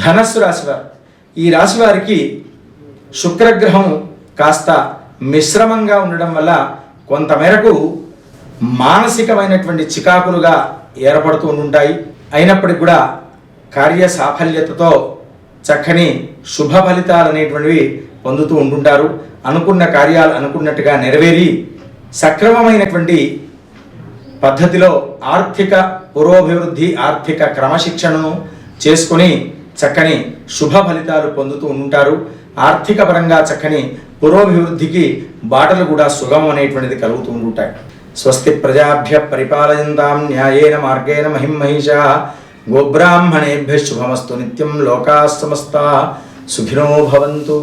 ధనస్సు రాశివారు. ఈ రాశి వారికి శుక్రగ్రహం కాస్త మిశ్రమంగా ఉండడం వల్ల కొంతమేరకు మానసికమైనటువంటి చికాకులుగా ఏర్పడుతూ ఉంటాయి. అయినప్పటికీ కూడా కార్య సాఫల్యతతో చక్కని శుభ ఫలితాలు అనేటువంటివి పొందుతూ ఉంటుంటారు. అనుకున్న కార్యాలు అనుకున్నట్టుగా నెరవేరి సక్రమమైనటువంటి పద్ధతిలో ఆర్థిక పురోభివృద్ధి, ఆర్థిక క్రమశిక్షణను చేసుకుని చక్కని శుభ ఫలితాలు పొందుతూ ఉంటారు. ఆర్థిక పరంగా చక్కని పురోభివృద్ధికి బాటలు కూడా సుగమం అనేటువంటిది కలుగుతూ ఉంటాయి. స్వస్తి ప్రజాభ్య పరిపాలయంతాం న్యాయేన మార్గేణ మహిం మహిషాః గోబ్రాహ్మణేభ్యః శుభమస్తు నిత్యం లోకాః సమస్తాః సుఖినో భవంతు.